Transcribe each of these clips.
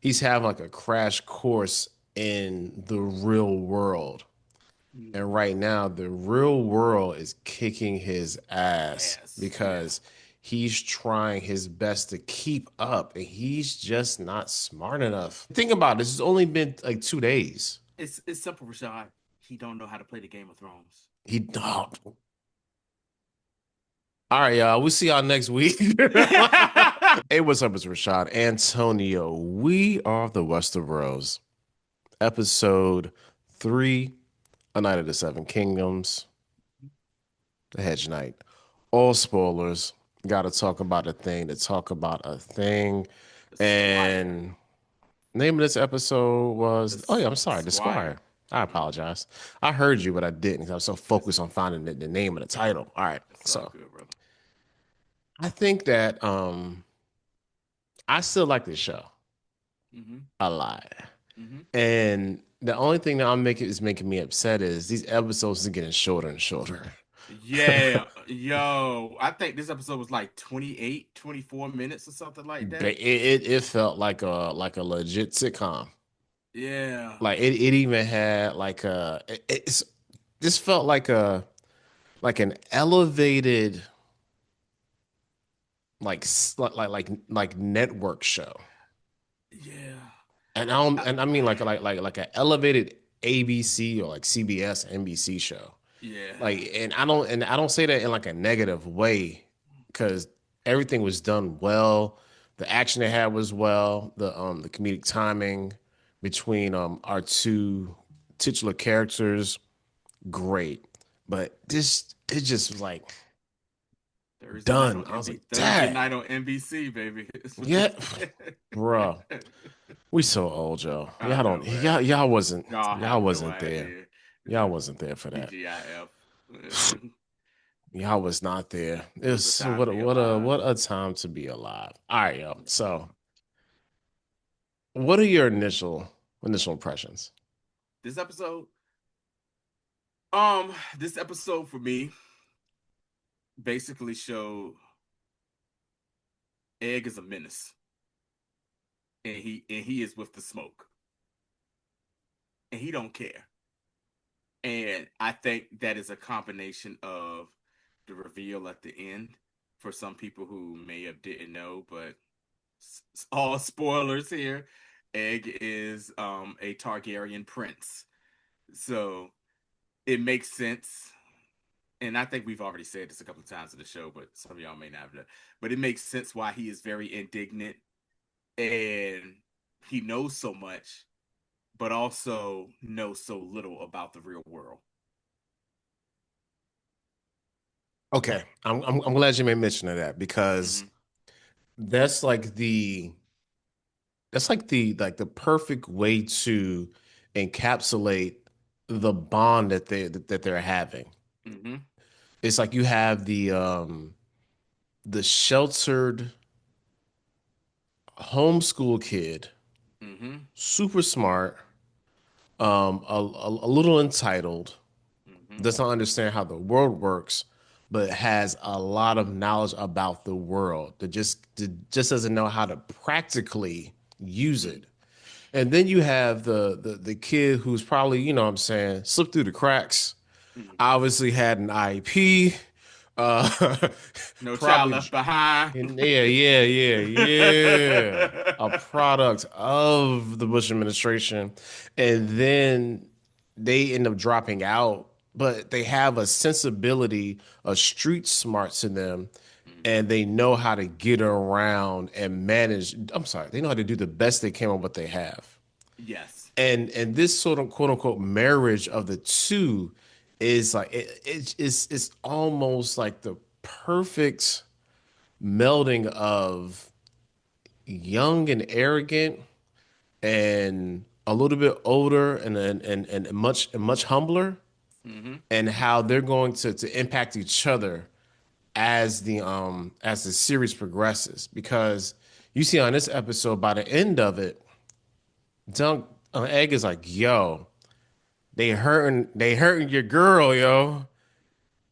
he's having like a crash course in the real world. And right now, the real world is kicking his ass Yes. Yeah. because he's trying his best to keep up and he's just not smart enough. Think about this, it's only been like 2 days. It's simple, Rashad. He don't know how to play the Game of Thrones. He, oh, all right, y'all. We'll see y'all next week. Hey, what's up? It's Rashad Antonio. We are the Westeros, episode 3, A Night of the Seven Kingdoms, the Hedge Knight. All spoilers. Got to talk about a thing to talk about a thing. The Squire. And name of this episode The was, oh yeah, I'm sorry, The Squire. Squire. I Mm-hmm. apologize. I heard you, but I didn't. I was so It's focused on finding the name of the title. All right. it's all So good, brother. I think that I still like this show Mm-hmm. a lot. Mm-hmm. And the only thing that making me upset is these episodes are getting shorter and shorter. Yeah, yo, I think this episode was like 28, 24 minutes or something like that. It felt like a legit sitcom. Yeah. Like it even had like it's this felt like an elevated like network show. Yeah. And I don't I, and I mean like an elevated ABC or like CBS NBC show. yeah. Like, and I don't say that in like a negative way, because everything was done well. The action they had was well. The comedic timing between our two titular characters, great. But this it just was like done. I was like, Thursday dang, night on NBC, baby. yeah, bro. We so old, Joe. I know, man. Y'all Y'all have no wasn't there. idea. Y'all wasn't there for that. TGIF. Y'all was not there. It was a It's time to be alive. what a time to be alive. All right, yo. So, what are your initial impressions? This episode, this episode for me basically showed Egg is a menace, and he is with the smoke, and he don't care. And I think that is a combination of the reveal at the end for some people who may have didn't know, but all spoilers here. Egg is a Targaryen prince, so it makes sense. And I think we've already said this a couple of times in the show, but some of y'all may not have. But it makes sense why he is very indignant and he knows so much, but also knows so little about the real world. Okay, I'm glad you made mention of that because Mm-hmm. that's like the perfect way to encapsulate the bond that they're having. Mm-hmm. It's like you have the sheltered homeschool kid, Mm-hmm. super smart, a little entitled, Mm-hmm. does not understand how the world works, but has a lot of knowledge about the world that just doesn't know how to practically use Mm-hmm. it. And then you have the kid who's probably, you know what I'm saying, slipped through the cracks, Mm-hmm. obviously had an IEP, uh No child probably left behind. yeah. A product of the Bush administration. And then they end up dropping out, but they have a sensibility, a street smarts in them, Mm-hmm. and they know how to get around and manage. I'm sorry, they know how to do the best they can with what they have. Yes. And this sort of quote unquote marriage of the two is like it's almost like the perfect melding of young and arrogant and a little bit older and much humbler, Mm-hmm. and how they're going to impact each other as the series progresses, because you see on this episode by the end of it, Dunk Egg is like, yo, they hurting your girl, yo.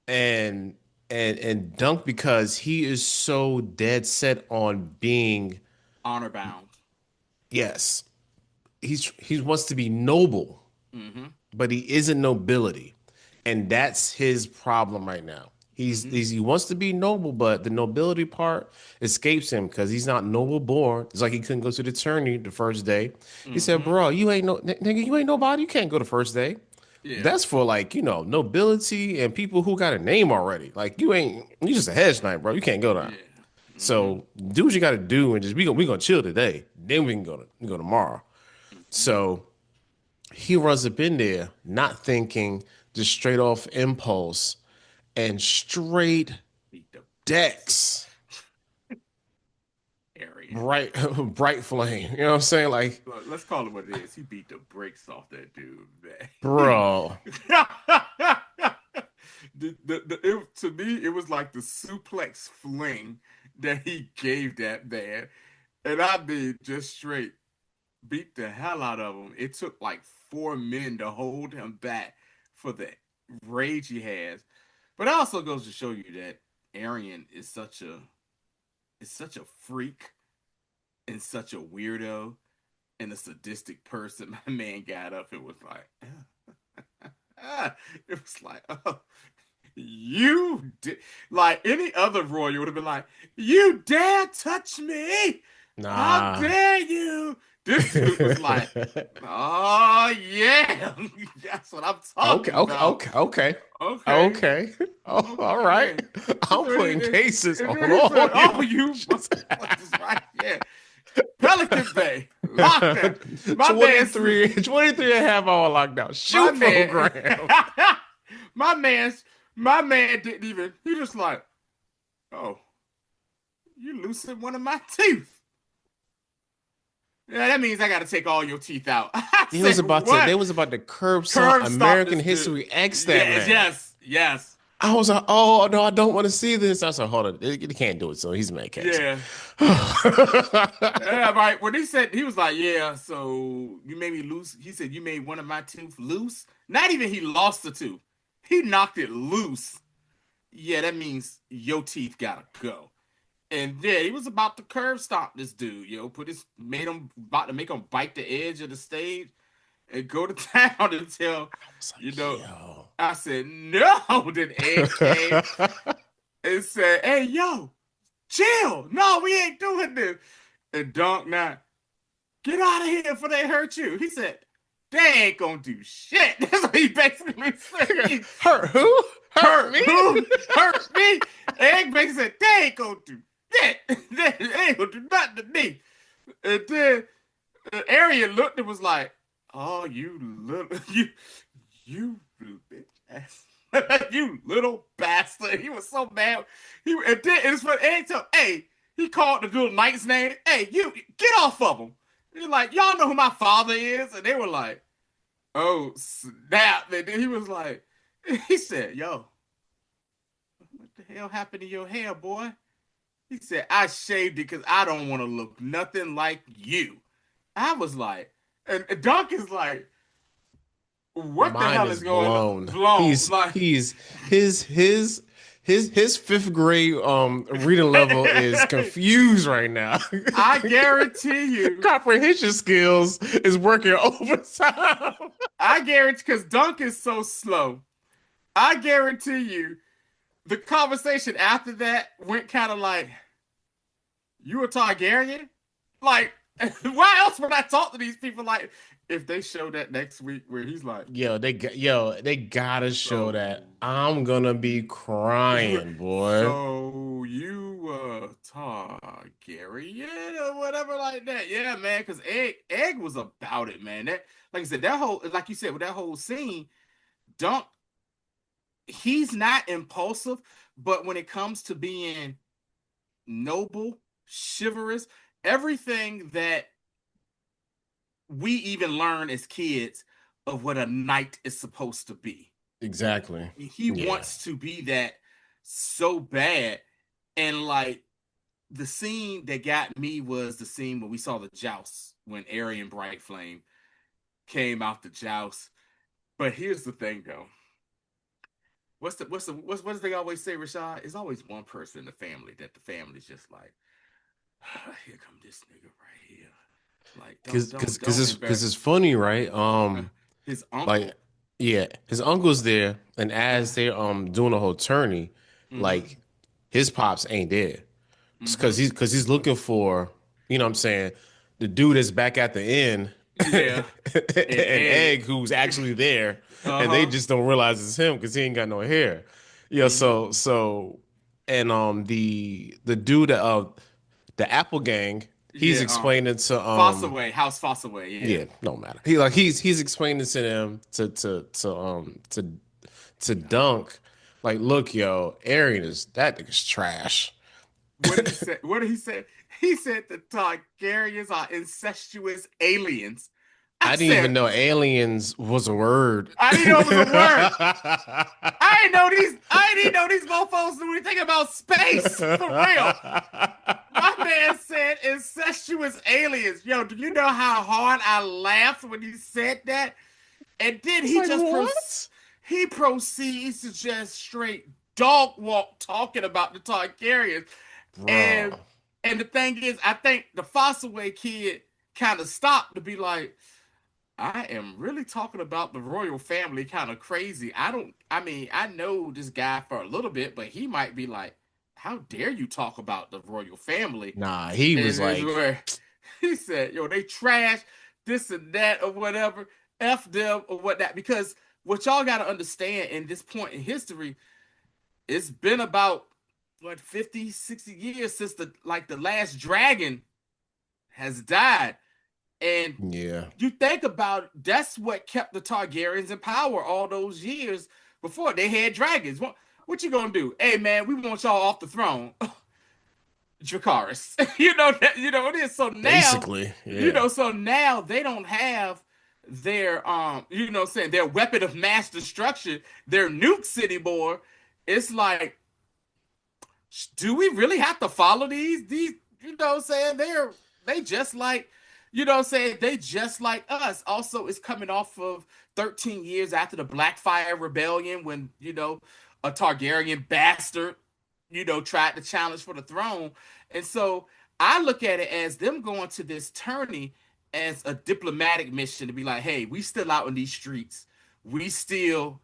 And and Dunk, because he is so dead set on being, Honor bound. Yes, he wants to be noble, Mm-hmm. but he isn't nobility, and that's his problem right now. Mm-hmm. He wants to be noble, but the nobility part escapes him because he's not noble born. It's like he couldn't go to the tourney the first day. He said, Mm-hmm. "Bro, you ain't no nigga, you ain't nobody. You can't go the first day." Yeah. That's for like, nobility and people who got a name already. Like you just a hedge knight, bro. You can't go down. Yeah. Mm-hmm. So do what you got to do and just we gonna chill today. Then we go tomorrow. Mm-hmm. So he runs up in there, not thinking, just straight off impulse and straight Beat the brakes. decks, Aerion. bright bright flame. You know what I'm saying? Like, Look, let's call it what it is. He beat the brakes off that dude, man. bro, To me, it was like the suplex fling that he gave that man. And I mean, just straight beat the hell out of him. It took like 4 men to hold him back for the rage he has. But it also goes to show you that Arian is such a freak and such a weirdo and a sadistic person. My man got up and was like, it was like, oh, you did. Like any other royal would have been like, you dare touch me? How nah. dare you? This dude was like, oh yeah, that's what I'm Okay, talking okay, about. okay, okay. Okay, Okay. Oh, all right. okay. I'm So putting cases and on then he all said, "Oh, you. you motherfuckers, right? Yeah, Pelican Bay, lockdown. My man, 23 and a half hour lockdown. my Shoot man, program. my man, my man didn't even. He just like, oh, you loosened one of my teeth. Yeah, that means I got to take all your teeth out. I said, They what? was about to curb some Curve stop American this dude. History X that Yes, man. yes, yes. I was like, oh no, I don't want to see this. I said, hold on, he can't do it. So he's a mad case. Yeah, yeah. Yeah, right. When he said he was like, yeah, so you made me loose. He said you made one of my teeth loose. Not even he lost the tooth. He knocked it loose. Yeah, that means your teeth gotta go. And yeah, he was about to curb stomp this dude, made him about to make him bite the edge of the stage and go to town until, I was you like, know, yo. I said, no. Then Ed came and said, hey, yo, chill. No, we ain't doing this. And Dunk now, get out of here before they hurt you. He said, they ain't gonna do shit. That's what he basically said. Hurt who? Hurt Hurt me? who? Hurt me? And basically said, they ain't gonna do shit. They ain't gonna do nothing to me. And then Aerion looked and was like, oh, you little bitch ass. You little bastard. He was so mad. And then it was funny. Hey, he called the little knight's name. Hey, you get off of him. He's like, y'all know who my father is? And they were like, oh, snap. And then he was like, he said, yo, what the hell happened to your hair, boy? He said, I shaved it because I don't want to look nothing like you. I was like, and Duncan's like, what the Mind hell is is going on? blown. Blown. Like, His fifth grade reading level is confused right now. I guarantee you, Comprehension skills is working overtime. I guarantee, because Dunk is so slow. I guarantee you, the conversation after that went kind of like, you a Targaryen? Like, why else would I talk to these people? Like, if they show that next week where he's like, They gotta show so that. I'm gonna be crying, boy. so you Targaryen or whatever like that. Yeah, man, because Egg was about it, man. That, like I said, that whole, like you said, with that whole scene, Dunk, he's not impulsive, but when it comes to being noble, chivalrous, everything that we even learn as kids of what a knight is supposed to be. Exactly. He Yeah. wants to be that so bad. And like the scene that got me was the scene when we saw the joust when Aerion Bright Flame came out the joust. But here's the thing though. What does they always say, Rashad? It's always one person in the family that the family's just like, here come this nigga right here. Like, Cause, cause, cause don't it's, embarrass cause it's funny, right? his Like, uncle. yeah, his uncle's there, and Uh, as they're doing a whole tourney, mm-hmm. like his pops ain't there. It's Mm-hmm. cause he's looking for, you know what I'm saying, the dude that's back at the inn, Yeah. And an egg. egg who's actually there, and they Uh-huh. just don't realize it's him because he ain't got no hair. Yeah, Mm-hmm. so and the dude the Apple gang, he's Yeah, explaining to Fossaway, House Fossaway, yeah. yeah, no matter. He's explaining to them to Dunk, like, look, yo, Aerion is that nigga's trash. What did he say? What did he say? He said the Targaryens are incestuous aliens. I I didn't even said, know aliens was a word. I didn't know it was a word. I didn't know these mofos knew anything about space. For real. My man said incestuous aliens. Yo, do you know how hard I laughed when he said that? And then It's like, what? he proceeds to just straight dog walk talking about the Targaryens. And Bro. and the thing is, I think the Fossaway kid kind of stopped to be like, I am really talking about the royal family kind of crazy. I mean, I know this guy for a little bit, but he might be like, how dare you talk about the royal family? Nah, he And was this is like, where he said, yo, they trash this and that or whatever, F them or whatnot. Because what y'all got to understand in this point in history, it's been about, what, 50, 60 years since the last dragon has died. And yeah. you think about it, that's what kept the Targaryens in power all those years before they had dragons. What you gonna do? Hey man, we want y'all off the throne. Dracarys. You know it is. So now, Basically, yeah. so now they don't have their saying their weapon of mass destruction, their nukes anymore. It's like, do we really have to follow these saying they just like saying they just like us. Also, it's coming off of 13 years after the Blackfire Rebellion when a Targaryen bastard tried to challenge for the throne. And so I look at it as them going to this tourney as a diplomatic mission to be like, hey, we still out in these streets, we still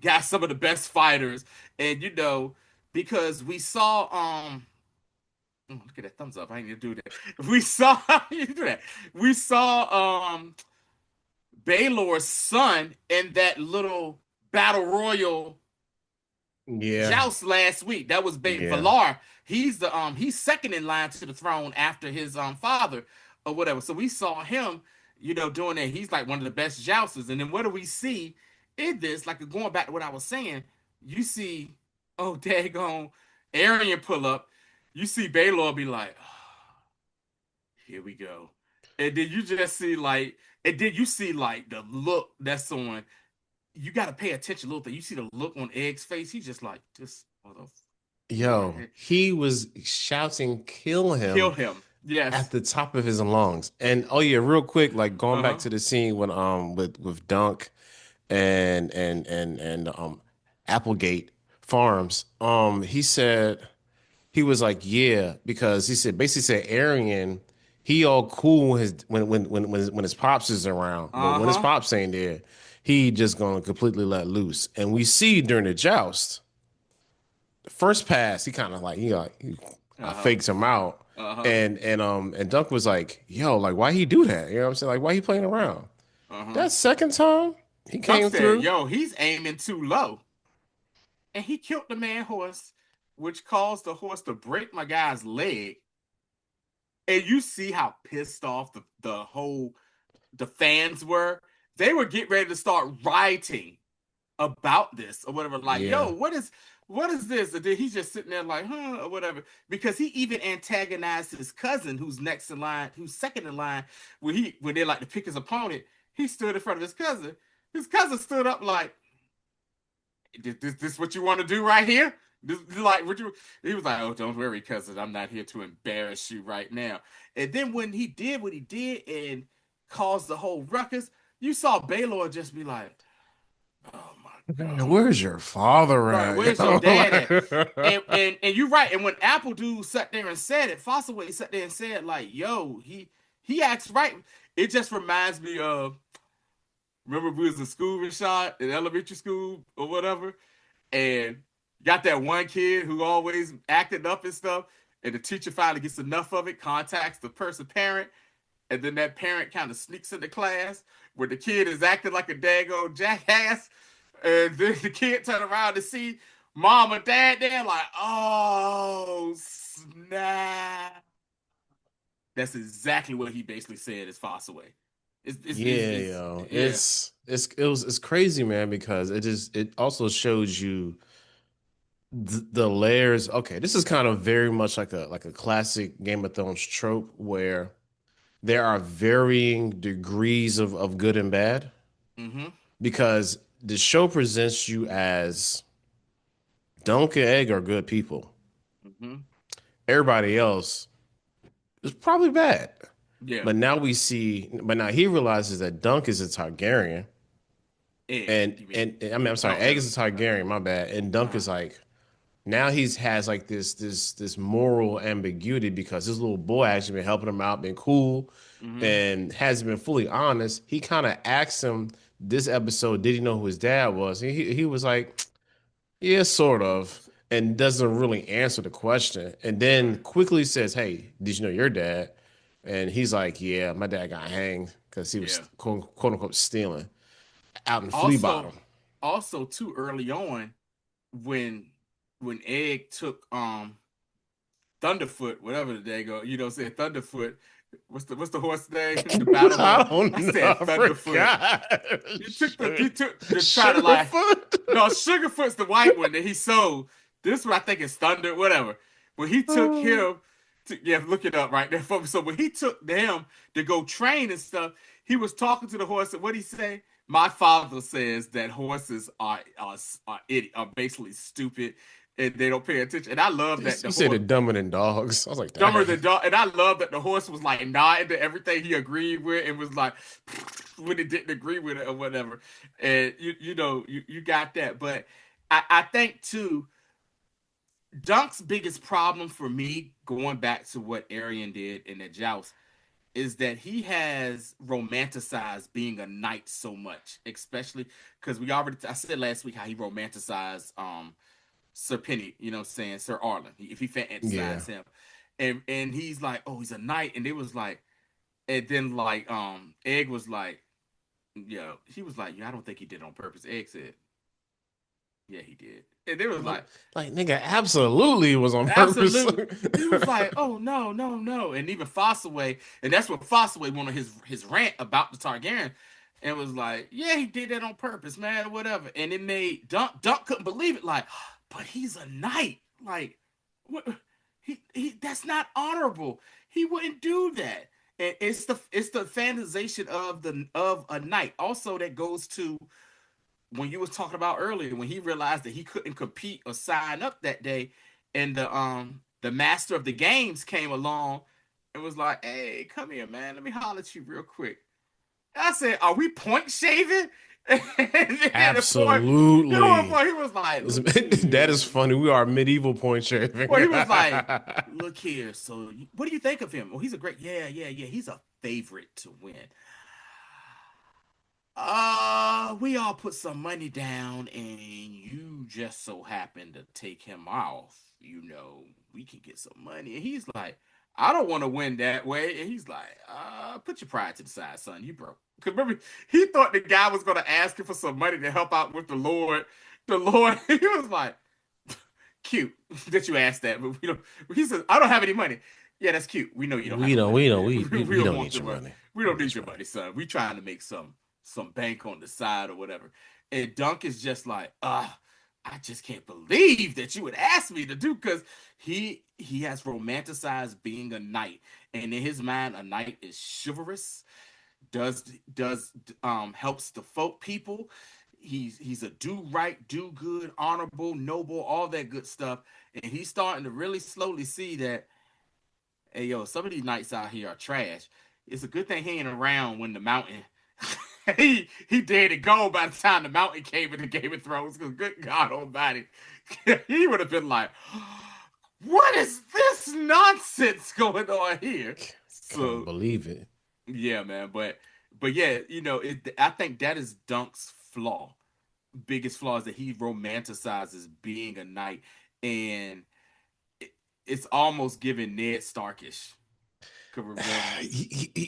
got some of the best fighters. And because we saw look at that thumbs up. I need to do that. We saw you do that. We saw Baylor's son in that little battle royal Yeah. joust last week. That was Yeah. Valar. He's second in line to the throne after his father or whatever. So we saw him, doing that. He's like one of the best jousters. And then what do we see in this? Like going back to what I was saying, you see, oh daggone, Aerion pull up. You see Baylor be like, oh, here we go. And then you just see like, and then you see like the look that's on. You got to pay attention a little bit. You see the look on Egg's face. He's just like, this motherfucker. Yo, he was shouting, kill Kill him him. Yes. at the top of his lungs. And oh yeah, real quick, like going back Uh-huh. to the scene when with Dunk and Applegate Farms, he said he was like, yeah, because he said basically said Arian, he all cool when his pops is around, but when his Uh-huh. pops ain't there, he just gonna completely let loose. And we see during the joust, the first pass, he kind of like he Uh-huh. fakes him out, Uh-huh. and Dunk was like, yo, like why he do that? You know what I'm saying? Like why he playing around? Uh-huh. That second time he Duck came said, through. yo, he's aiming too low. And he killed the man horse, which caused the horse to break my guy's leg. And you see how pissed off the fans were. They were getting ready to start rioting about this or whatever. Like, Yeah, yo, what is this? And then he's just sitting there like, huh, or whatever. Because he even antagonized his cousin, who's next in line, who's second in line, when they like to pick his opponent. He stood in front of his cousin. His cousin stood up like, this what you want to do right here? This, like, what you? He was like, oh, don't worry, cousin. I'm not here to embarrass you right now. And then when he did what he did and caused the whole ruckus, you saw Baylor just be like, oh my man, god. where's your father Right, at? where's your dad at? And you're right. And when Apple Dude sat there and said it, Fossaway sat there and said, like, yo, he He acts right. It just reminds me of, remember we was in school, Rashad, in elementary school or whatever, and got that one kid who always acted up and stuff, and the teacher finally gets enough of it, contacts the person parent, and then that parent kind of sneaks into class where the kid is acting like a daggone jackass, and then the kid turn around to see mom or dad there, like, oh snap. That's exactly what he basically said is Fossaway. Yeah, yo, Yeah. it's crazy, man, because it also shows you the layers. Okay, this is kind of very much like a classic Game of Thrones trope where there are varying degrees of good and bad Mm-hmm. because the show presents you as Dunk and Egg are good people. Mm-hmm. Everybody else is probably bad. Yeah. But now he realizes that Dunk is a Targaryen, Egg. You mean? I mean, I'm sorry, Dunk Egg is is a Targaryen, my bad, and Dunk uh-huh. is like now he's has like this moral ambiguity because his little boy actually been helping him out, been cool, Mm-hmm. and hasn't been fully honest. He kind of asked him this episode, did he know who his dad was? He was like, yeah, sort of, and doesn't really answer the question, and then Right. quickly says, hey, did you know your dad? And he's like, yeah, my dad got hanged because he was Yeah. quote unquote stealing out in Flea Also, Bottom. too early on when Egg took Thunderfoot, whatever the day go, said Thunderfoot. What's the horse name? The battle horse. I don't I know. said I Thunderfoot. forgot. He took to try to lie. Sugarfoot. No, Sugarfoot's the white one that he sold. This one I think is Thunder, whatever. But he took him to, yeah, look it up right there for me. So when he took him to go train and stuff, he was talking to the horse, and what he say? My father says that horses are basically stupid and they don't pay attention. And I love You that the said horse it dumber than dogs. I was like, dumber dang. than dog. And I love that the horse was like nodding to everything he agreed with and was like when it didn't agree with it or whatever. And you got that. But I think too, Dunk's biggest problem for me, going back to what Aerion did in the joust, is that he has romanticized being a knight so much, especially because I said last week how he romanticized Sir Penny, saying Sir Arlen, if he Yeah. fantasized him. And he's like, oh, he's a knight. And it was like, and then like Egg was like, he was like, I don't think he did it on purpose. Egg said, yeah, he did. And it was like, Like, nigga, absolutely was on purpose. absolute. He was like, oh no, no, no. And even Fossaway, and that's what Fossaway wanted his rant about the Targaryen. And was like, yeah, he did that on purpose, man, whatever. And it made Dunk couldn't believe it, like, but he's a knight. Like, what he that's not honorable. He wouldn't do that. And it's the fantasization of a knight. Also, that goes to when you was talking about earlier, when he realized that he couldn't compete or sign up that day, and the master of the games came along and was like, hey, come here, man, let me holler at you real quick. I said, are we point shaving? And then the boy, Absolutely. he was like, look That is here. funny. We are medieval point shaving. Well, he was like, look here. So what do you think of him? Well, he's a great, yeah, yeah, yeah. He's a favorite to win. We all put some money down, and you just so happen to take him off. We can get some money. And he's like, I don't want to win that way. And he's like, put your pride to the side, son. You broke. Because remember, he thought the guy was going to ask him for some money to help out with the Lord. The Lord, he was like, cute that you asked that. But he says, I don't have any money. Yeah, that's cute. We know you don't have we no don't, money, we don't, man. we We don't don't want need your your money. money. We We don't don't need need your your money. money, son. We trying to make some bank on the side or whatever. And Dunk is just like, I just can't believe that you would ask me to do, because he has romanticized being a knight. And in his mind, a knight is chivalrous, does helps the folk people. He's a do right, do good, honorable, noble, all that good stuff. And he's starting to really slowly see that, hey yo, some of these knights out here are trash. It's a good thing he ain't around when the mountain he dead and gone by the time the mountain came into Game of Thrones. Because good God Almighty, he would have been like, "What is this nonsense going on here?" Can't So believe it. Yeah, man. But yeah, I think that is Dunk's flaw. Biggest flaw is that he romanticizes being a knight, and it, it's almost giving Ned Starkish. Could remember,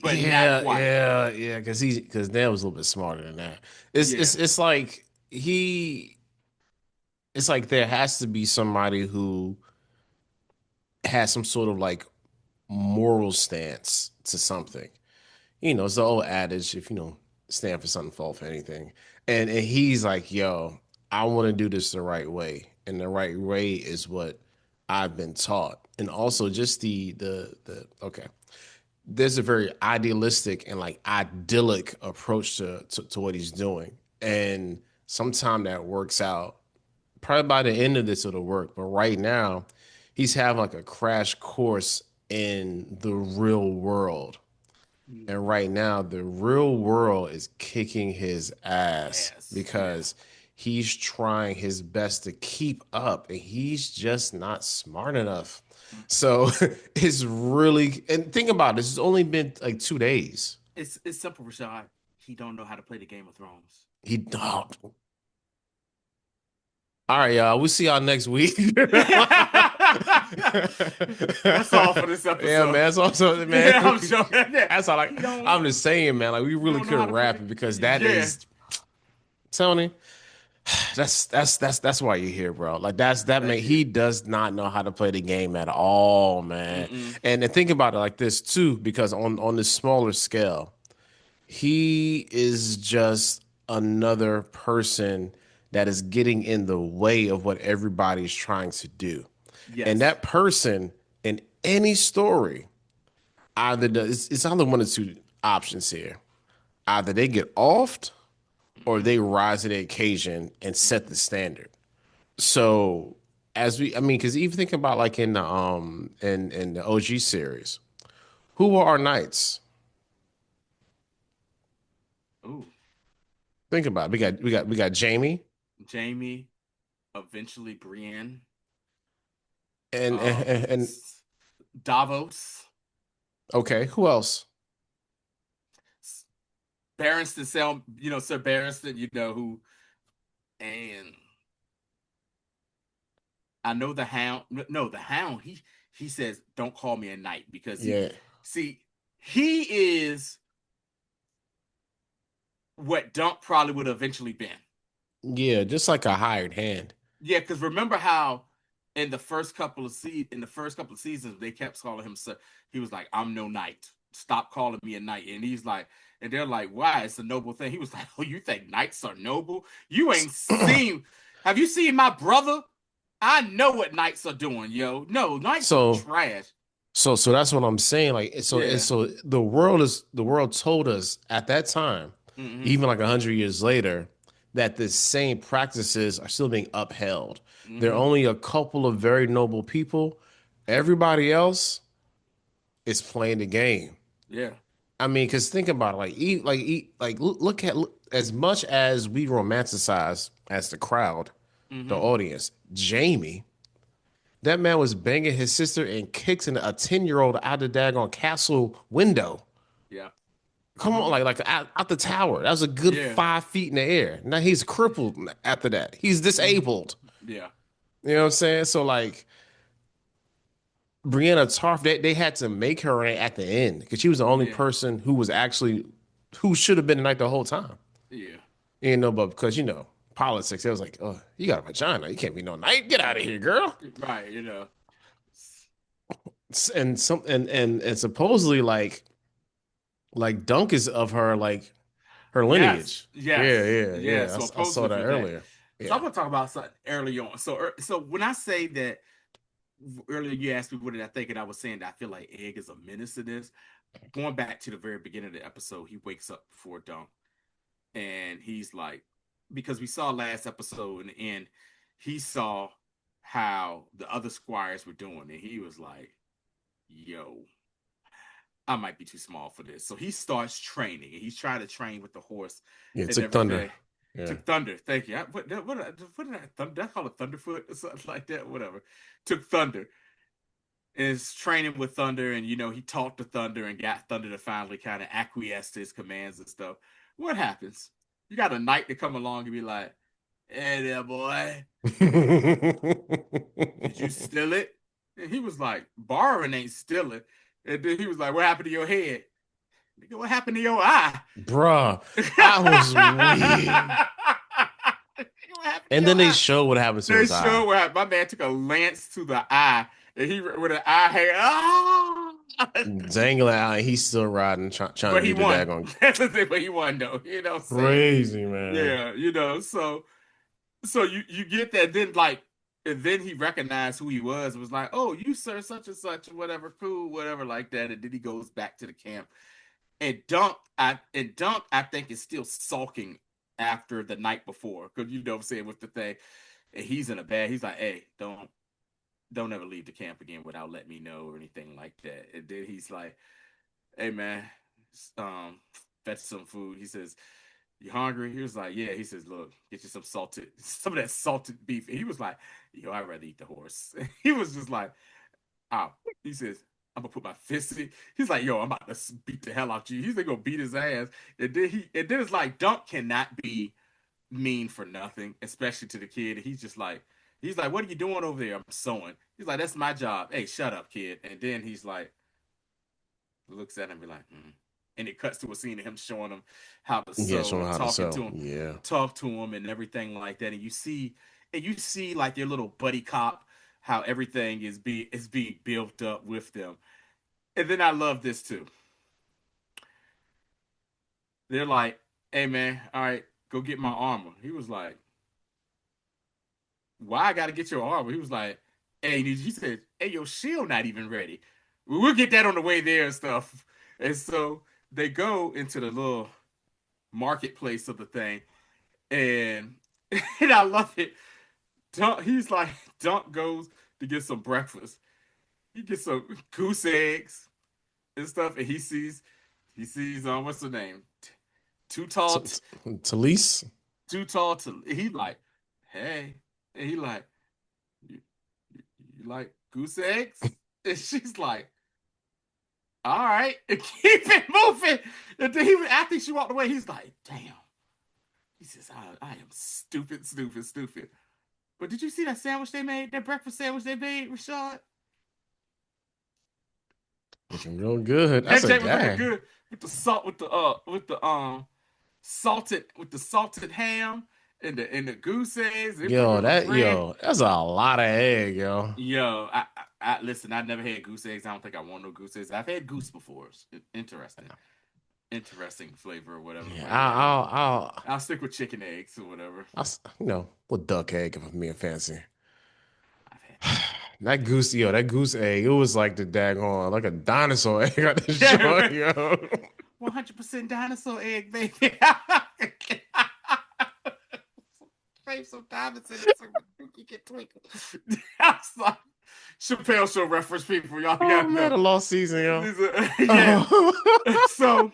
but not Yeah, quite. yeah, yeah. Because Ned was a little bit smarter than that. It's Yeah. it's it's like he. It's like there has to be somebody who has some sort of like moral stance to something. It's the old adage, if stand for something, fall for anything. And he's like, yo, I want to do this the right way. And the right way is what I've been taught. And also just the okay. There's a very idealistic and like idyllic approach to what he's doing. And sometimes that works out. Probably by the end of this it'll work. But right now, he's having like a crash course in the real world. And Mhm. right now, the real world is kicking his ass Yes. Yeah. because he's trying his best to keep up and he's just not smart enough. So it's really, and think about it, it's only been like 2 days. It's simple, Rashad. He don't know how to play the Game of Thrones. He, oh, all right, y'all. We'll see y'all next week. That's all for this Yeah, man. episode. That's also, man. Yeah, I'm sure. Yeah. That's all. He Like, don't I'm just saying, man. Like, we he really don't know how could to play wrap the it because that yeah. is Tony. That's why you're here, bro. Like that man. Thank you. He does not know how to play the game at all, man. Mm-mm. And think about it like this too, because on this smaller scale, he is just another person that is getting in the way of what everybody's trying to do. And Yes. that person in any story either does it's either one of two options here. Either they get offed or Mm-hmm. they rise to the occasion and set Mm-hmm. the standard. So I mean, because even think about like in the OG series, who were our knights? Ooh. Think about it. We got Jamie Jamie, eventually Brienne, and and, um, and Davos, okay, who else? Barristan Selm, Sir Barristan, who, and I know the Hound. No, the Hound. He says, "Don't call me a knight," because Yeah, see, he is what Dunk probably would have eventually been. yeah, just like a hired hand. Yeah, because remember how in the first couple of seasons they kept calling him Sir. He was like, "I'm no knight. Stop calling me a knight." And he's like, and they're like, "Why? It's a noble thing." He was like, "Oh, you think knights are noble? You ain't seen. Have you seen my brother? I know what knights are doing, yo. No, knights are So trash." so that's what I'm saying. Like Yeah. so the world told us at that time, Mm-hmm. even like 100 years later, that the same practices are still being upheld. There are Mm-hmm. only a couple of very noble people. Everybody else is playing the game. Yeah. I mean, because think about it, look at as much as we romanticize as the crowd, the Mm-hmm. audience. Jamie, that man was banging his sister and kicking a 10-year-old out the daggone castle window. Yeah. Come on, Mm-hmm. like out the tower. That was a good Yeah. 5 feet in the air. Now he's crippled after that. He's Mm-hmm. disabled. Yeah. You know what I'm saying? So like Brianna Tarf, they had to make her at the end because she was the only Yeah. person who should have been the night the whole time. Yeah. But because politics, it was like, oh, you got a vagina, you can't be no knight. Get out of here, girl. Right. And supposedly like Dunk is of her Yes, lineage. Yeah, yes, yeah, yeah. yeah. So I saw opposing that for that. earlier. So I'm Yeah. gonna talk about something early on. So when I say that earlier, you asked me what did I think, and I was saying that I feel like Egg is a menace to this. Going back to the very beginning of the episode, he wakes up before dawn, and he's like, because we saw last episode in the end, he saw how the other squires were doing, and he was like, "Yo, I might be too small for this." So he starts training, and he's trying to train with the horse Yeah, it and took Thunder. everything. Yeah. Took Thunder. Thank you. What did I call it? Thunderfoot or something like that. Whatever. Took Thunder, is training with Thunder, and he talked to Thunder and got Thunder to finally kind of acquiesce to his commands and stuff. What happens? You got a knight to come along and be like, "Hey there, boy, did you steal it?" And he was like, "Borrowing ain't stealing." And then he was like, "What happened to your head?" Nigga, what happened to your eye? Bruh, I was weak. And then they show what happened to They his eye. showed what happened. My man took a lance to the eye, and he with an eye hair. Ah! Dangling out, and he's still riding, trying to But he do the won. daggone. That's the thing. But he won though. You know what I'm saying? Crazy, man. Yeah. So you get that. Then and then he recognized who he was. And was like, "Oh, you sir, such and such, whatever, cool, whatever, like that." And then he goes back to the camp. And Dunk, I think, is still sulking after the night before, because what I'm saying, with the thing, and he's in a bad. He's like, "Hey, don't ever leave the camp again without letting me know or anything like that." And then he's like, "Hey man, fetch some food." He says, "You hungry?" He was like, "Yeah." He says, "Look, get you some of that salted beef." And he was like, "Yo, I'd rather eat the horse." He was just like, "Oh." He says, "I'm gonna put my fist in." He's like, "Yo, I'm about to beat the hell out of you." He's like, gonna beat his ass. And then it's like, Dunk cannot be mean for nothing, especially to the kid. He's like, "What are you doing over there?" "I'm sewing." He's like, "That's my job." "Hey, shut up, kid." And then he's like, looks at him and be like, And it cuts to a scene of him showing him how to Yeah, sew showing and how to talking sew. to him, Yeah. talk to him and everything like that. And you see like their little buddy cop, how everything is being built up with them. And then I love this too. They're like, "Hey man, all right, go get my armor." He was like, "Why I gotta get your armor?" He was like, "Hey," he said, "Hey, your shield not even ready. We'll get that on the way there and stuff." And so they go into the little marketplace of the thing, and and I love it. He's like, Dunk goes to get some breakfast. He gets some goose eggs and stuff, and he sees what's her name? Too tall, Talise? too tall to. He like, "Hey," and he like, "You, you like goose eggs?" And she's like, "All right," and keep it moving. And then after she walked away, he's like, "Damn." He says, I am stupid, stupid, stupid. But did you see that sandwich they made? That breakfast sandwich they made, Rashad? Looking real good. I That said, Jake was looking dang. good with the salt, with the salted ham and the goose eggs. They put it on the bread. That's a lot of egg, yo. Yo, listen. I never had goose eggs. I don't think I want no goose eggs. I've had goose before. It's interesting flavor or whatever. Yeah, But yeah, no. I'll, I'll stick with chicken eggs or whatever. with duck egg if I'm being fancy. I've had duck That goose egg, it was like the daggone, like a dinosaur egg at the joint, eggs. yo. 100% dinosaur egg, baby. Save some diamonds in it so you get twinkle. That's like Chappelle Show reference, people. Y'all Oh gotta man, know. a lost season, yo. Yeah. Oh.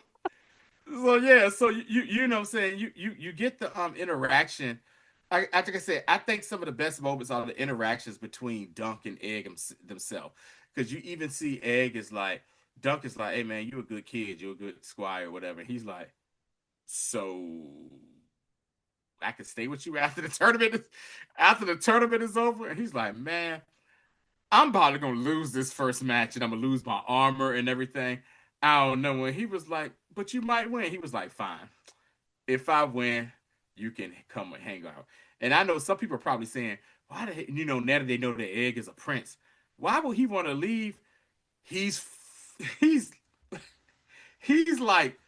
So yeah, so you know what I'm saying, you get the interaction. Like I said, I think some of the best moments are the interactions between Dunk and Egg themselves, because you even see Egg is like, Dunk is like, "Hey man, you a good kid, you're a good squire, or whatever." He's like, "So I can stay with you after the tournament is over?" And he's like, "Man, I'm probably gonna lose this first match, and I'm gonna lose my armor and everything. I don't know." And he was like, "But you might win." He was like, "Fine. If I win, you can come and hang out." And I know some people are probably saying, "Why the heck, now that they know the Egg is a prince, why would he want to leave?" He's he's he's like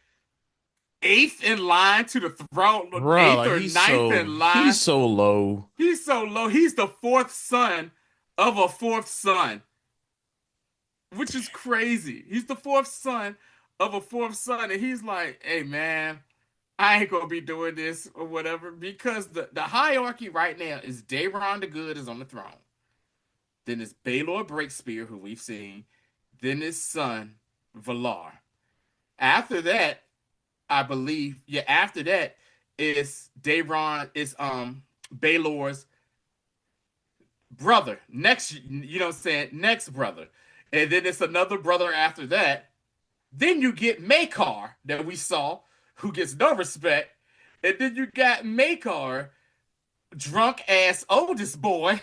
eighth in line to the throne, Bro, eighth like or ninth in line. he's so low. He's so low. He's the fourth son of a fourth son, which is crazy. He's the fourth son of a fourth son, and he's like, "Hey man, I ain't gonna be doing this or whatever," because the hierarchy right now is Daron the Good is on the throne. Then it's Baelor Breakspear, who we've seen. Then his son, Valar. After that, I believe, yeah, after that is Daron, is Baelor's brother. Next, you know what I'm saying? Next brother. And then it's another brother after that. Then you get Makar that we saw, who gets no respect. And then you got Makar, drunk ass oldest boy.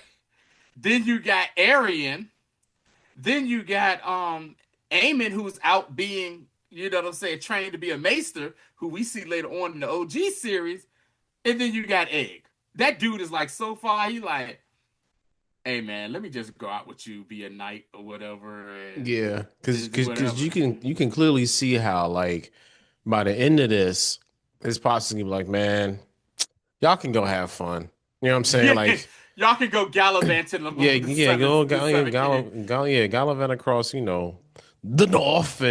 Then you got Aerion. Then you got Eamon, who's out being, you know what I'm saying, trained to be a maester, who we see later on in the OG series. And then you got Egg. That dude is like so far, he like, hey man, let me just go out with you, be a knight or whatever, and Yeah, just do because whatever. you can clearly see how like by the end of this, it's possibly like, man, y'all can go have fun. You know what I'm saying? Yeah, Like, y'all can go gallivanting yeah, among yeah, go, the yeah, seven kingdoms, yeah, gallivant across, the north the north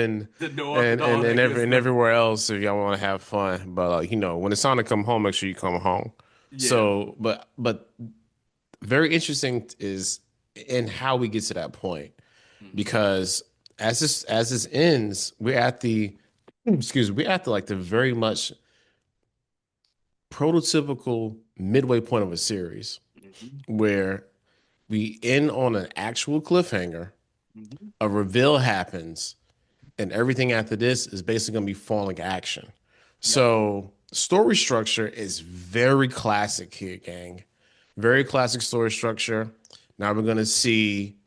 and all that good and stuff. everywhere else if y'all want to have fun. But when it's time to come home, make sure you come home. Yeah. So, but very interesting is in how we get to that point Hmm. because as this ends, we're at the excuse me, we're at the like the very much prototypical midway point of a series Hmm. where we end on an actual cliffhanger, Hmm. a reveal happens, and everything after this is basically going to be falling action. Yep. So, story structure is very classic here, gang. Very classic story structure. Now we're going to see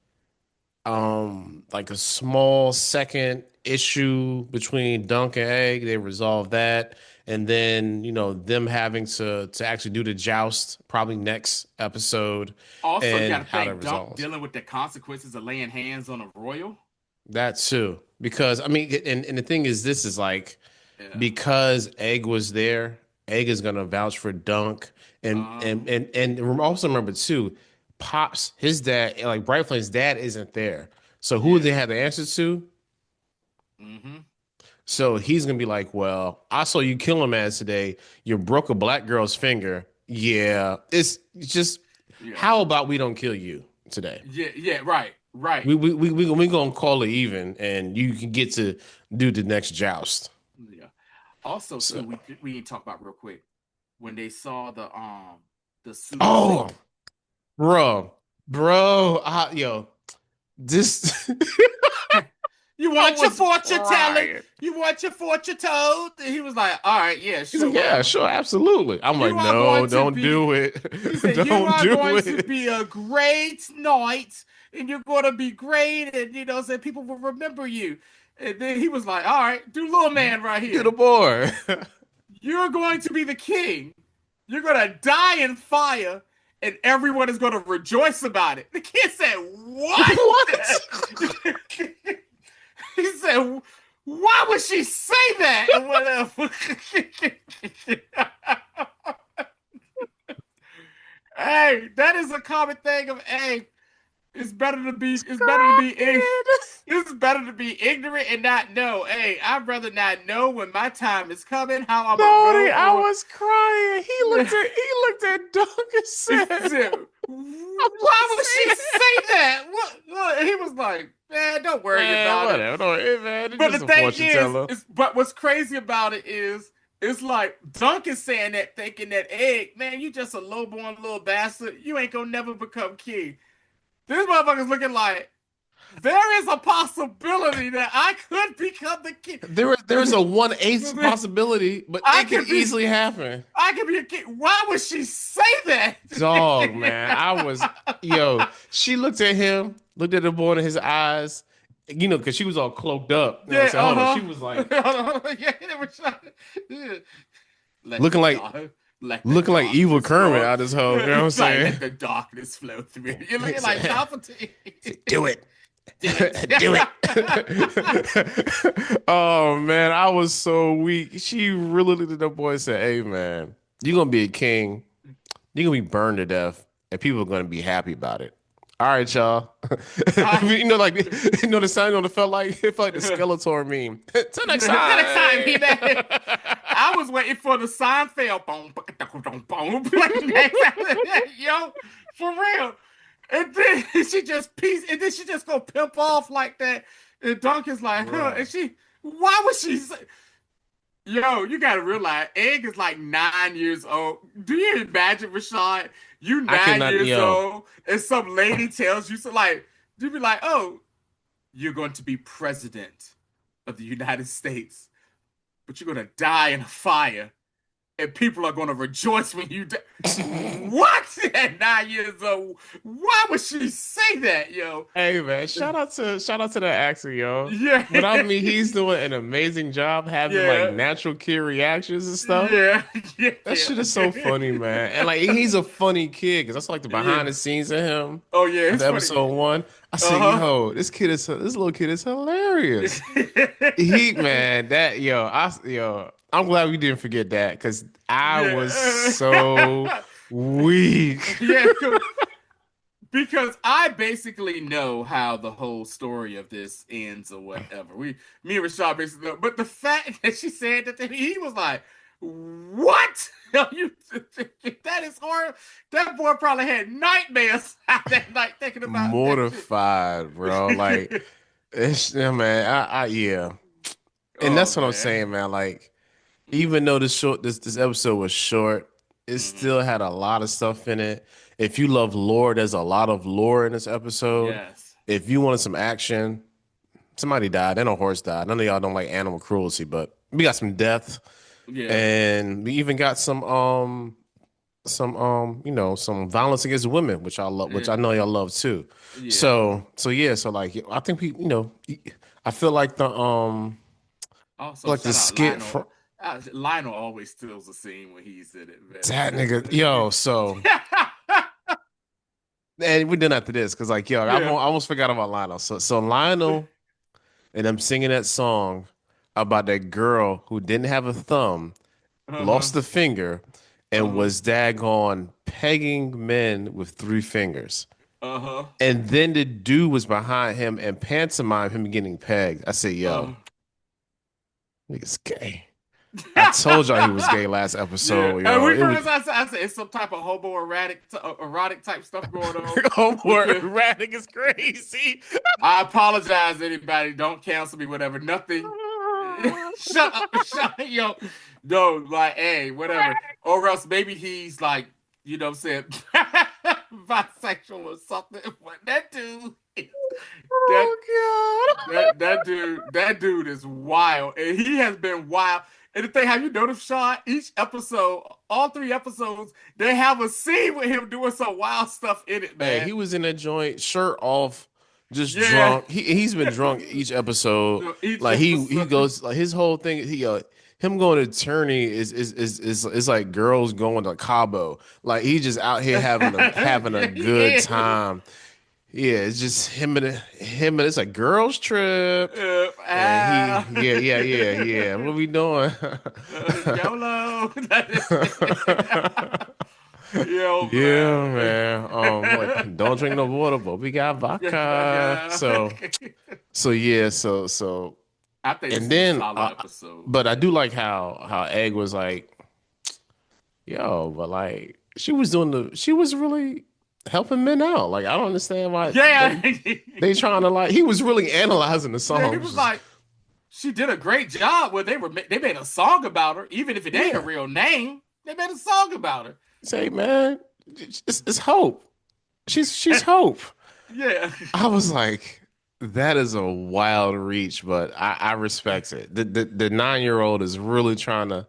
like a small second issue between Dunk and Egg. They resolve that. And then, them having to actually do the joust probably next episode Also, you got and to how that think Dunk resolves. dealing with the consequences of laying hands on a royal. That too. Because I mean, and the thing is, this is like Yeah. because Egg was there, Egg is gonna vouch for Dunk. And also remember too, Pops, his dad, like Bright Flame's dad isn't there. So who would Yeah. they have the answers to? Hmm. So he's gonna be like, well, I saw you kill a man today. You broke a black girl's finger. Yeah, it's just Yeah. how about we don't kill you today? Yeah. Yeah. Right. Right. We gonna call it even, and you can get to do the next joust. Yeah. Also, too, So, we need to talk about real quick when they saw the oh, soothsayer. bro, yo, this You I want your was fortune telling? crying. You want your fortune told? And he was like, all right, yeah, He's sure, like, yeah, whatever. sure, absolutely. I'm like, You are going no, to don't be, do it, he said, you don't are do going to it. be a great knight and you're going to be great. And, so people will remember you. And then he was like, all right, do little man right Do the here. boy. You're going to be the king. You're going to die in fire and everyone is going to rejoice about it. The kid said, what? What? He said, why would she say that? And whatever. Hey, that is a common thing of hey, Crying. it's better to be ignorant and not know. Hey, I'd rather not know when my time is coming, how I'm gonna Tony, go I or was crying. He looked at Doug and said, "I'm why just would she saying." say that? What? He was like, man, don't worry Man, about it. whatever. Don't, hey, man, it's But the just a thing fortune teller. but what's crazy about it is, it's like Duncan saying that, thinking that, Egg, man, you just a low-born little bastard. You ain't gonna never become king. This motherfucker's looking like there is a possibility that I could become the king. There's a 1/8 possibility, but I it could could be, easily happen. I could be a king. Why would she say that? Dog, man, she looked at him, looked at the boy in his eyes, because she was all cloaked up. You know what I'm Yeah, saying? Hold on, she was like yeah, they were trying. Yeah. Let the looking like dark, let the looking like evil darkness Kermit flow. out this hoe. You know what I'm It's like saying? let the darkness flow through. You're He looking like said, Palpatine. do it. Do it. Do it. Oh man, I was so weak. She really looked at the boy and said, hey man, you're gonna be a king. You're gonna be burned to death, and people are gonna be happy about it. All right, y'all. I, Like the sound it felt like the Skeletor meme. Till next the next time time. he met, I was waiting for the Seinfeld boom, boom, boom, like next time. Yo, for real. And then she just and then she just go pimp off like that. And Duncan's like, huh? And Bruh. why would she say, yo, you gotta realize, Egg is like 9 years old. Do you imagine, Rashad? You I nine cannot, years yo. old, and some lady tells you so, like, you be like, oh, you're going to be president of the United States, but you're going to die in a fire, and people are going to rejoice when you die. What? At 9 years old, why would she say that, yo? Hey man, shout out to that actor, yo. Yeah, But I mean, he's doing an amazing job having like yeah, natural kid reactions and stuff. yeah, yeah, That shit is so funny, man. And like he's a funny kid because that's like the behind yeah. the scenes of him Oh yeah, of it's the funny. episode one. I said, Uh yo, this little kid is hilarious. huh. He man, that yo, I'm glad we didn't forget that because I was so Yeah. weak. Yeah, because I basically know how the whole story of this ends or whatever. Me and Rashad basically know. But the fact that she said that he was like, "What? You? That is horrible." That boy probably had nightmares that night thinking about that Mortified, bro. Like shit. it's yeah, man. Yeah. And Oh that's what I'm man. saying, man. Like, even though this episode was short, it Mm-hmm. still had a lot of stuff in it. If you love lore, there's a lot of lore in this episode. Yes. If you wanted some action, somebody died. Then a horse died. None of y'all don't like animal cruelty, but we got some death, Yeah. and we even got some violence against women, which I love, which Yeah. I know y'all love too. Yeah. So yeah, so like I think I feel like Also, the shout out skit Lionel. from Lionel always steals the scene when he's in it, that nigga, yo. So man. and we're done after this because like yo, I Yeah. almost forgot about Lionel. So Lionel and I'm singing that song about that girl who didn't have a thumb, Uh-huh. lost a finger, and Uh-huh. was daggone pegging men with three fingers. Uh-huh. And then the dude was behind him and pantomimed him getting pegged. I said, yo, Uh. nigga's gay. I told y'all he was gay last Yeah. episode, And yo. we It first was I said it's some type of erotic type stuff going on. homo With the erratic is crazy. I apologize, anybody. Don't cancel me, whatever. Nothing. Shut up, shut up, yo. No, like, hey, whatever. Or else maybe he's like, you know what I'm saying, bisexual or something. But that dude, that Oh that dude is wild. And he has been wild. And the thing, have you noticed, Sean, each episode, all 3 episodes, they have a scene with him doing some wild stuff in it, God. Hey, man. he was in that joint, shirt off, just Yeah. drunk. He's been drunk each episode. No, each Like he episode. goes like his whole thing. Him going to attorney is like girls going to Cabo. Like he just out here having a Yeah, he good is. time. Yeah, it's just him and it's a girls trip. Uh, And ah, yeah. What we doing? YOLO. Yo, Yeah, man. man. Like don't drink no water, but we got vodka. So yeah, so I think this and is a then solid episode. but I do like how Egg was like, yo, but like she was really helping men out. Like I don't understand why Yeah. they trying to like he was really analyzing the Yeah, he song. was like, she did a great job where they made a song about her, even if it ain't her Yeah. real name. They made a song about her. Say, man, it's hope. She's hope. Yeah. I was like, that is a wild reach, but I respect it. The 9-year-old is really Yeah.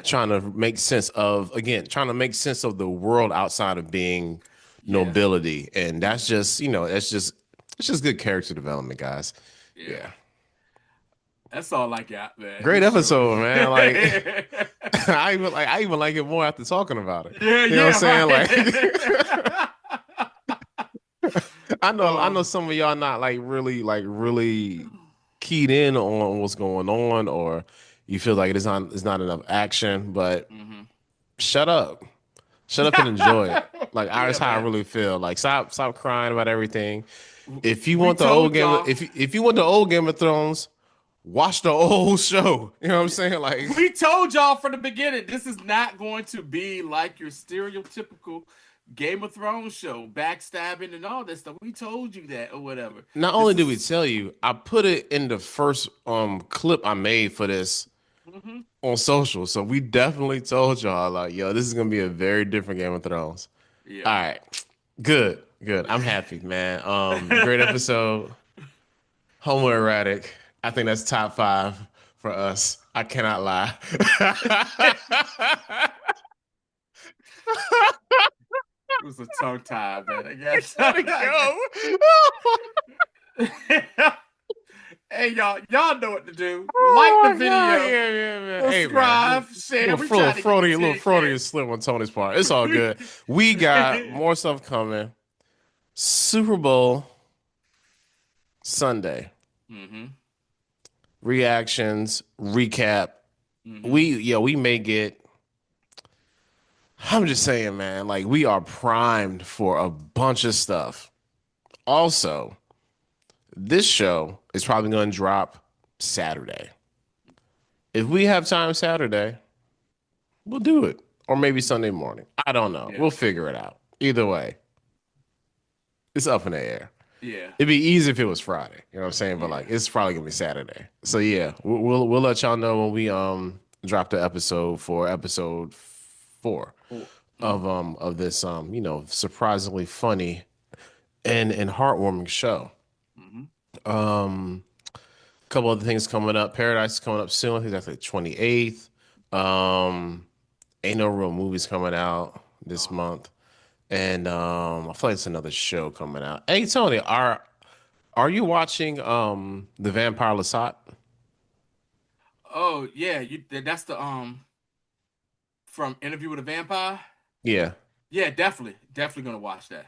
trying to make sense of again, trying to make sense of the world outside of being Yeah. nobility. And that's just, it's just good character development, guys. Yeah. Yeah. That's all I got, man. Great This show episode, is. man. Like I even like it more after talking about it. Yeah, You know what I'm yeah, saying? right. Like I know Oh. some of y'all not like really keyed in on what's going on, or you feel like it's not enough action, but Hmm. shut up. Shut up and enjoy it. Like Yeah, that's how I man. really feel. Like stop crying about everything. If you We want the old told game y'all. if you want the old Game of Thrones, watch the old show. You know what I'm saying? Like We told y'all from the beginning. This is not going to be like your stereotypical Game of Thrones show, backstabbing and all that stuff. We told you that or whatever. not This only did we is. tell you, I put it in the first clip I made for this Mhm. on social. So we definitely told y'all like, yo, this is gonna be a very different Game of Thrones. Yeah. All right. Good. I'm happy, man. Great episode. Homoerotic. I think that's top five for us. I cannot lie. It was a tongue tie, man. I guess. Gotta go. Hey, y'all know what to do. Like the Oh my God. video, Yeah, yeah, man. Hey, man. subscribe, share. We Little trying to get to Freudian, little 10K. Freudian slip on Tony's part. It's all good. We got more stuff coming. Super Bowl Sunday. Mm-hmm. Reactions, recap. Mm-hmm. We may get. I'm just saying, man, like we are primed for a bunch of stuff. Also, this show is probably going to drop Saturday. If we have time Saturday, we'll do it. Or maybe Sunday morning. I don't know. Yeah. We'll figure it out. Either way, it's up in the air. Yeah. It'd be easy if it was Friday. You know what I'm saying? But Yeah. like, it's probably gonna be Saturday. So yeah, we'll let y'all know when we drop the episode for episode 4 Oh, of this surprisingly funny and heartwarming show. mm-hmm. Um, a couple other things coming up. Paradise is coming up soon. I think that's like 28th. Ain't no real movies coming out this Oh. month. And I feel like it's another show coming out. Hey Tony, are you watching The Vampire Lestat? Oh yeah. That's the from Interview with a Vampire. Yeah. Yeah, definitely gonna watch that.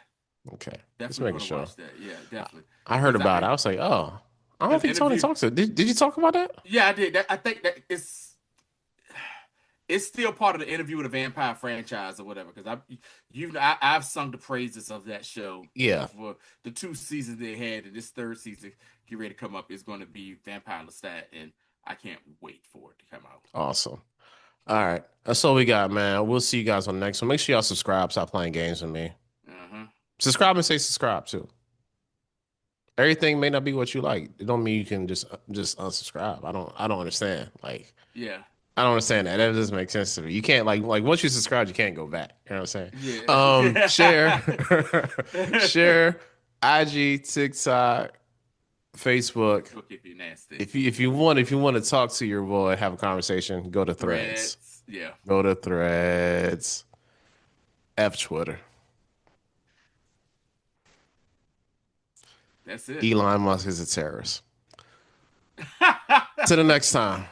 Okay. Just Definitely making gonna sure. watch that. Yeah, definitely. I heard Because about it. I was like, oh, I don't because think Tony interview. talks to it. Did you talk about that? Yeah, I did. I think that it's still part of the Interview with a Vampire franchise or whatever. Because I've sung the praises of that show. Yeah. For the 2 seasons they had, and this third season get ready to come up is going to be Vampire Lestat, and I can't wait for it to come out. Awesome. All right. That's all we got, man. We'll see you guys on the next one. Make sure y'all subscribe. Stop playing games with me. Uh-huh. Subscribe and say subscribe too. Everything may not be what you like. It don't mean you can just unsubscribe. I don't understand. Like Yeah. I don't understand that. That doesn't make sense to me. You can't like once you subscribe, you can't go back. You know what I'm saying? Yeah. Share, share, IG, TikTok, Facebook. If you're nasty. If you want to talk to your boy, have a conversation, go to Threads. Threads. Yeah. Go to Threads. F Twitter. That's it. Elon Musk is a terrorist. To the next time.